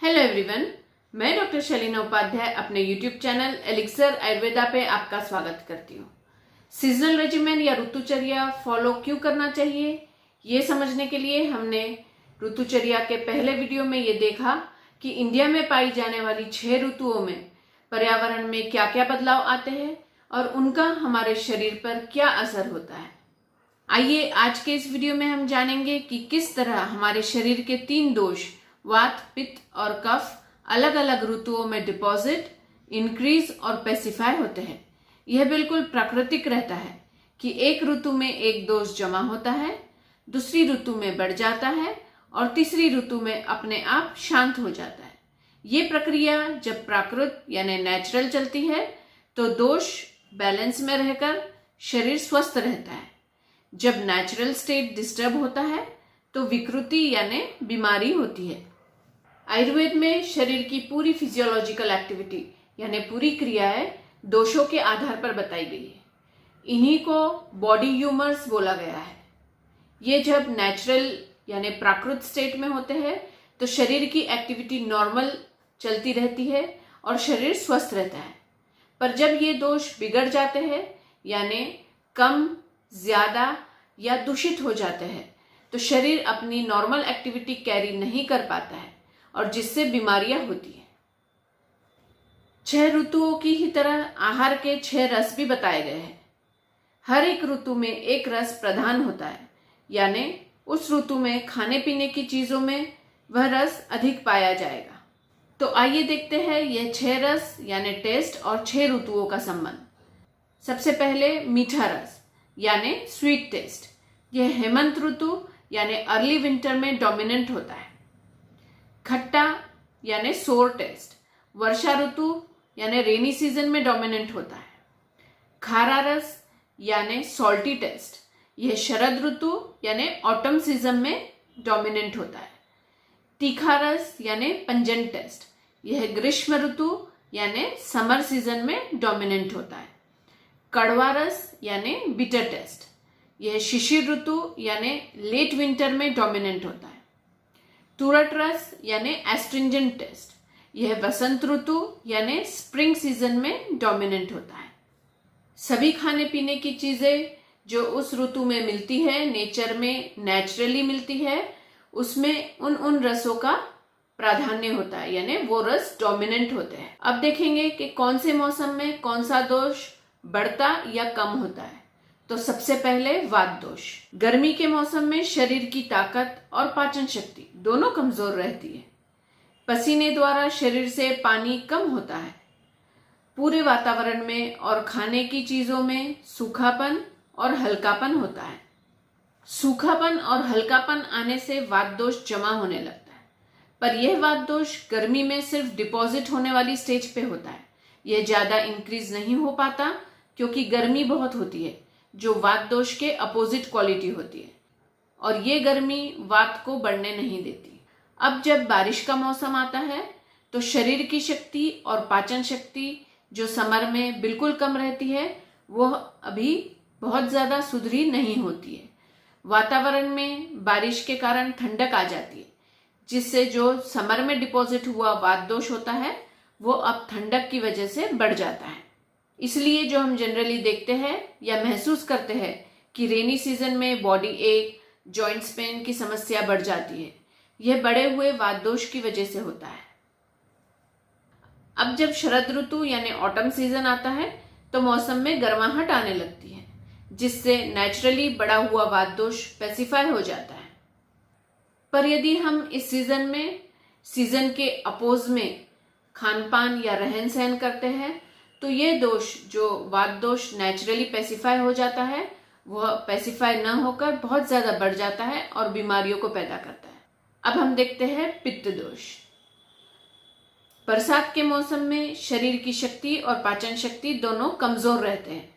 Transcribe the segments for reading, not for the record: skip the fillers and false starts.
Hello everyone, मैं doctor शलीना Upadhyay अपने YouTube channel elixir Ayurveda पे आपका स्वागत करती हूँ। सीजनल रेजिमेंट या ऋतुचर्या फॉलो क्यों करना चाहिए, ये समझने के लिए हमने ऋतुचर्या के पहले वीडियो में ये देखा कि इंडिया में पाई जाने वाली 6 ऋतुओं में पर्यावरण में क्या क्या बदलाव आते हैं और उनका हमारे शरीर पर क्या असर होता है। आइए आज के इस वीडियो में हम जानेंगे कि किस तरह हमारे शरीर के 3 दोष वात, पित्त और कफ अलग अलग ऋतुओं में डिपॉजिट, इंक्रीज और पेसिफाई होते हैं। यह बिल्कुल प्राकृतिक रहता है कि एक ऋतु में एक दोष जमा होता है, दूसरी ऋतु में बढ़ जाता है और तीसरी ऋतु में अपने आप शांत हो जाता है। ये प्रक्रिया जब प्राकृत यानी नेचुरल चलती है तो दोष बैलेंस में रहकर शरीर स्वस्थ रहता है। जब नेचुरल स्टेट डिस्टर्ब होता है तो विकृति यानी बीमारी होती है। आयुर्वेद में शरीर की पूरी फिजियोलॉजिकल एक्टिविटी यानी पूरी क्रियाएं दोषों के आधार पर बताई गई है। इन्हीं को बॉडी ह्यूमर्स बोला गया है। ये जब नेचुरल यानी प्राकृत स्टेट में होते हैं तो शरीर की एक्टिविटी नॉर्मल चलती रहती है और शरीर स्वस्थ रहता है। पर जब ये दोष बिगड़ जाते हैं यानी कम, ज्यादा या दूषित हो जाते हैं तो शरीर अपनी नॉर्मल एक्टिविटी कैरी नहीं कर पाता है और जिससे बीमारियां होती है। 6 ऋतुओं की ही तरह आहार के 6 रस भी बताए गए हैं। हर एक ऋतु में एक रस प्रधान होता है यानी उस ऋतु में खाने पीने की चीजों में वह रस अधिक पाया जाएगा। तो आइए देखते हैं यह 6 रस यानी टेस्ट और 6 ऋतुओं का संबंध। सबसे पहले मीठा रस यानी स्वीट टेस्ट। यह हेमंत ऋतु यानी अर्ली विंटर में डोमिनेंट होता है। खट्टा यानी सोर टेस्ट वर्षा ऋतु यानी रेनी सीजन में डोमिनेंट होता है। खारा रस यानी सॉल्टी टेस्ट यह शरद ऋतु यानी ऑटम सीजन में डोमिनेंट होता है। तीखा रस यानी पंजन टेस्ट यह ग्रीष्म ऋतु यानी समर सीजन में डोमिनेंट होता है। कड़वा रस यानी बिटर टेस्ट यह शिशिर ऋतु यानी लेट विंटर में डोमिनेंट होता है। तुरट रस यानी एस्ट्रिंजेंट टेस्ट यह वसंत ऋतु यानी स्प्रिंग सीजन में डोमिनेंट होता है। सभी खाने पीने की चीजें जो उस ऋतु में मिलती है, नेचर में नेचुरली मिलती है, उसमें उन रसों का प्राधान्य होता है यानी वो रस डोमिनेंट होते हैं। अब देखेंगे कि कौन से मौसम में कौन सा दोष बढ़ता या कम होता है। तो सबसे पहले वात दोष। गर्मी के मौसम में शरीर की ताकत और पाचन शक्ति दोनों कमजोर रहती है। पसीने द्वारा शरीर से पानी कम होता है। पूरे वातावरण में और खाने की चीजों में सूखापन और हल्कापन होता है। सूखापन और हल्कापन आने से वात दोष जमा होने लगता है। पर यह वात दोष गर्मी में सिर्फ डिपॉजिट होने वाली स्टेज पे होता है। यह ज्यादा इंक्रीज नहीं हो पाता क्योंकि गर्मी बहुत होती है जो वात दोष के अपोजिट क्वालिटी होती है और ये गर्मी वात को बढ़ने नहीं देती। अब जब बारिश का मौसम आता है तो शरीर की शक्ति और पाचन शक्ति जो समर में बिल्कुल कम रहती है वह अभी बहुत ज्यादा सुधरी नहीं होती है। वातावरण में बारिश के कारण ठंडक आ जाती है जिससे जो समर में डिपॉजिट हुआ वात दोष होता है वो अब ठंडक की वजह से बढ़ जाता है। इसलिए जो हम जनरली देखते हैं या महसूस करते हैं कि रेनी सीजन में बॉडी एक, जॉइंट्स पेन की समस्या बढ़ जाती है, यह बढ़े हुए वात दोष की वजह से होता है। अब जब शरद ऋतु यानी ऑटम सीजन आता है तो मौसम में गर्माहट आने लगती है जिससे नेचुरली बढ़ा हुआ वात दोष पेसिफाई हो जाता है। पर यदि हम इस सीजन में सीजन के अपोज में खान पान या रहन सहन करते हैं तो ये दोष जो वात दोष नेचुरली पेसिफाई हो जाता है वह पेसिफाई न होकर बहुत ज्यादा बढ़ जाता है और बीमारियों को पैदा करता है। अब हम देखते हैं पित्त दोष। बरसात के मौसम में शरीर की शक्ति और पाचन शक्ति दोनों कमजोर रहते हैं।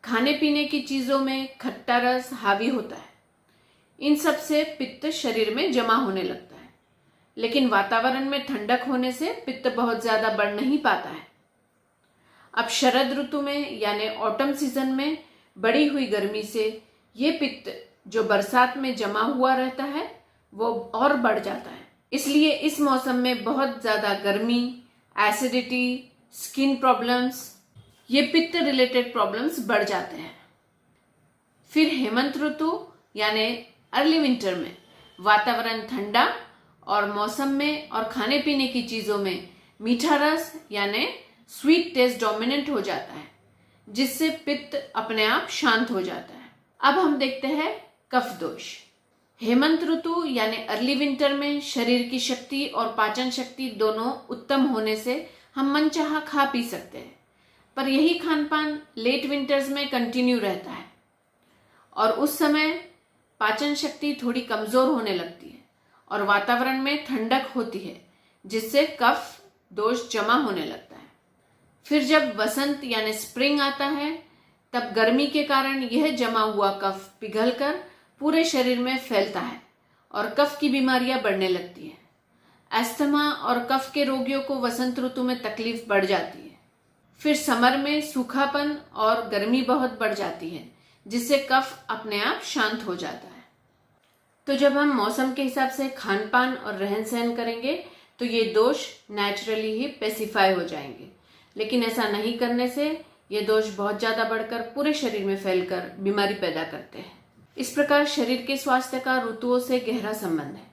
खाने पीने की चीजों में खट्टा रस हावी होता है। इन सब से पित्त शरीर में जमा होने लगता है। लेकिन वातावरण में ठंडक होने से पित्त बहुत ज्यादा बढ़ नहीं पाता है। अब शरद ऋतु में यानी ऑटम सीजन में बढ़ी हुई गर्मी से ये पित्त जो बरसात में जमा हुआ रहता है वो और बढ़ जाता है। इसलिए इस मौसम में बहुत ज़्यादा गर्मी, एसिडिटी, स्किन प्रॉब्लम्स, ये पित्त रिलेटेड प्रॉब्लम्स बढ़ जाते हैं। फिर हेमंत ऋतु यानी अर्ली विंटर में वातावरण ठंडा और मौसम में और खाने पीने की चीज़ों में मीठा रस यानी स्वीट टेस्ट डोमिनेंट हो जाता है, जिससे पित्त अपने आप शांत हो जाता है। अब हम देखते हैं कफ दोष। हेमंत ऋतु यानी अर्ली विंटर में शरीर की शक्ति और पाचन शक्ति दोनों उत्तम होने से हम मनचाहा खा पी सकते हैं, पर यही खान पान लेट विंटर्स में कंटिन्यू रहता है और उस समय पाचन शक्ति थोड़ी कमजोर होने लगती है और वातावरण में ठंडक होती है, जिससे कफ दोष जमा होने लगता है। फिर जब वसंत यानी स्प्रिंग आता है, तब गर्मी के कारण यह जमा हुआ कफ पिघलकर पूरे शरीर में फैलता है और कफ की बीमारियां बढ़ने लगती है। अस्थमा और कफ के रोगियों को वसंत ऋतु में तकलीफ बढ़ जाती है। फिर समर में सूखापन और गर्मी बहुत बढ़ जाती है, जिससे कफ अपने आप शांत हो जाता है। तो जब हम मौसम के हिसाब से खान पान और रहन सहन करेंगे तो ये दोष नेचुरली ही पेसिफाई हो जाएंगे, लेकिन ऐसा नहीं करने से ये दोष बहुत ज़्यादा बढ़कर पूरे शरीर में फैलकर बीमारी पैदा करते हैं। इस प्रकार शरीर के स्वास्थ्य का ऋतुओं से गहरा संबंध है।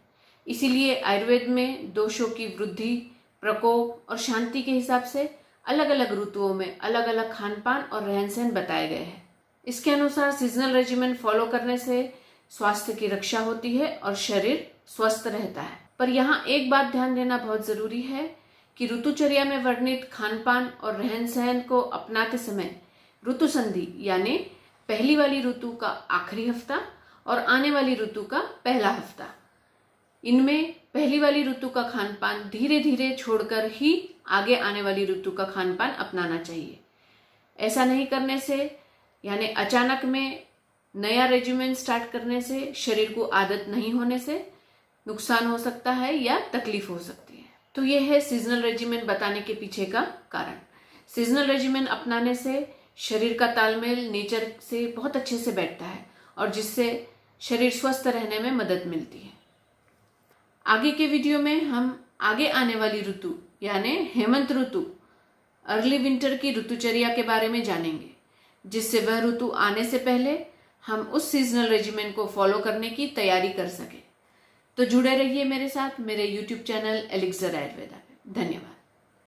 इसीलिए आयुर्वेद में दोषों की वृद्धि, प्रकोप और शांति के हिसाब से अलग अलग ऋतुओं में अलग अलग खान पान और रहन सहन बताए गए हैं। इसके अनुसार सीजनल रेजिमेन फॉलो करने से स्वास्थ्य की रक्षा होती है और शरीर स्वस्थ रहता है। पर यहाँ एक बात ध्यान देना बहुत जरूरी है कि ऋतुचर्या में वर्णित खान पान और रहन सहन को अपनाते समय ऋतु संधि यानी पहली वाली ऋतु का आखिरी हफ्ता और आने वाली ऋतु का पहला हफ्ता, इनमें पहली वाली ऋतु का खान पान धीरे धीरे छोड़कर ही आगे आने वाली ऋतु का खान पान अपनाना चाहिए। ऐसा नहीं करने से यानी अचानक में नया रेजिमेन स्टार्ट करने से शरीर को आदत नहीं होने से नुकसान हो सकता है या तकलीफ हो सकती है। तो ये है सीजनल रेजिमेन बताने के पीछे का कारण। सीजनल रेजिमेन अपनाने से शरीर का तालमेल नेचर से बहुत अच्छे से बैठता है और जिससे शरीर स्वस्थ रहने में मदद मिलती है। आगे के वीडियो में हम आगे आने वाली ऋतु यानी हेमंत ऋतु, अर्ली विंटर की ऋतुचर्या के बारे में जानेंगे, जिससे वह ऋतु आने से पहले हम उस सीजनल रेजिमेन को फॉलो करने की तैयारी कर सकें। तो जुड़े रहिए मेरे साथ मेरे YouTube चैनल एलिक्सर आयुर्वेदा में। धन्यवाद।